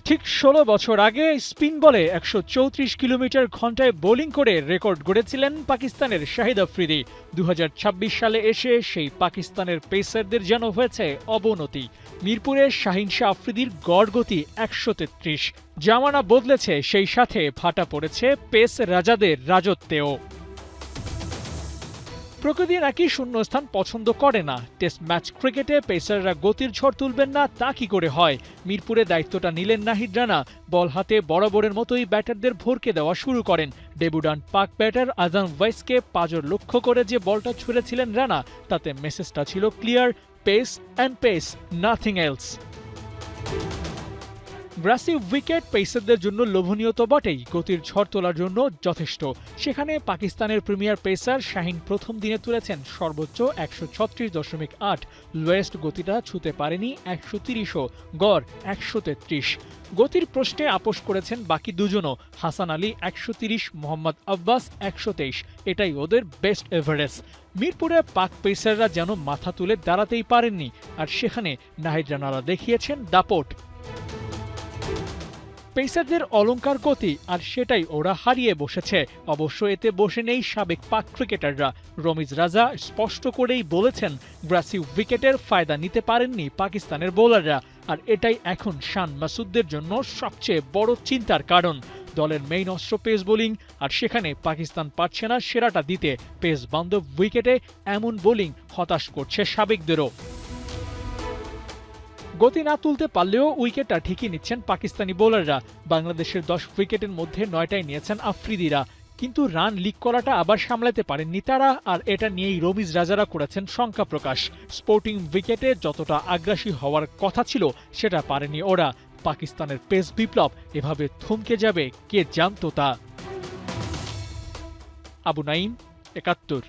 ঠিক ১৬ বছর আগে স্পিন বলে ১৩৪ কিলোমিটার ঘণ্টায় বোলিং করে রেকর্ড গড়েছিলেন পাকিস্তানের শাহিদ আফ্রিদি। ২০২৬ সালে এসে সেই পাকিস্তানের পেসারদের যেন হয়েছে অবনতি। মিরপুরের শাহিন শাহ আফ্রিদির গড় গতি ১৩৩। জামানা বদলেছে, সেই সাথে ভাটা পড়েছে পেস রাজাদের রাজত্বেও। প্রকৃতি নাকি শূন্যস্থান পছন্দ করে না। টেস্ট ম্যাচ ক্রিকেটে পেসাররা গতির ঝড় তুলবেন না তা কি করে হয়? মিরপুরে দায়িত্বটা নিলেন নাহিদ রানা। বল হাতে বরাবরের মতোই ব্যাটারদের ভরকে দেওয়া শুরু করেন। ডেবুডান্ট পাক ব্যাটার আজম ওয়াইসকে পাজর লক্ষ্য করে যে বলটা ছুঁড়েছিলেন রানা, তাতে মেসেজটা ছিল clear: pace and pace, nothing else. Grassy wicket পেসারদের জন্য লোভনীয় তো বটেই, গতির ঝড় তোলার জন্য যথেষ্ট। সেখানে পাকিস্তানের প্রিমিয়ার পেসার শাহিন প্রথম দিনে তুলেছেন সর্বোচ্চ ১৩৬.৮, লোয়েস্ট গতিটা ছুঁতে পারেনি ১৩০ও, গড় ১৩৩। গতির প্রশ্নে আপোষ করেছেন বাকি দুজনও। হাসান আলী ১৩০, মোহাম্মদ আব্বাস ১২৩। এটাই ওদের বেস্ট এভারেজ। মিরপুরে পাক পেসাররা যেন মাথা তুলে দাঁড়াতেই পারেননি, আর সেখানে নাহিদ রানারা দেখিয়েছেন দাপট। পেসারদের অলংকার গতি, আর সেটাই ওরা হারিয়ে বসেছে। অবশ্য এতে বসে নেই সাবেক পাক ক্রিকেটাররা। রমিজ রাজা স্পষ্ট করেই বলেছেন, গ্রাসি উইকেটের ফায়দা নিতে পারেননি পাকিস্তানের বোলাররা, আর এটাই এখন শান মাসুদদের জন্য সবচেয়ে বড় চিন্তার কারণ। দলের মেইন অস্ত্র পেস বোলিং, আর সেখানে পাকিস্তান পারছে না সেরাটা দিতে। পেস বান্ধব উইকেটে এমন বোলিং হতাশ করছে সাবেকদেরও। গতি না তুলতে পারলেও উইকেটটা ঠিকই নিচ্ছেন পাকিস্তানি বোলাররা। বাংলাদেশের ১০ উইকেটের মধ্যে ৯টাই নিয়েছেন আফ্রিদিরা, কিন্তু রান লিক করাটা আবার সামলাতে পারেননি তারা, আর এটা নিয়েই রমিজ রাজারা করেছেন শঙ্কা প্রকাশ। স্পোর্টিং উইকেটে যতটা আগ্রাসী হওয়ার কথা ছিল সেটা পারেনি ওরা। পাকিস্তানের পেস বিপ্লব এভাবে থমকে যাবে কে জানতো তা। আবু নাইম, ৭১।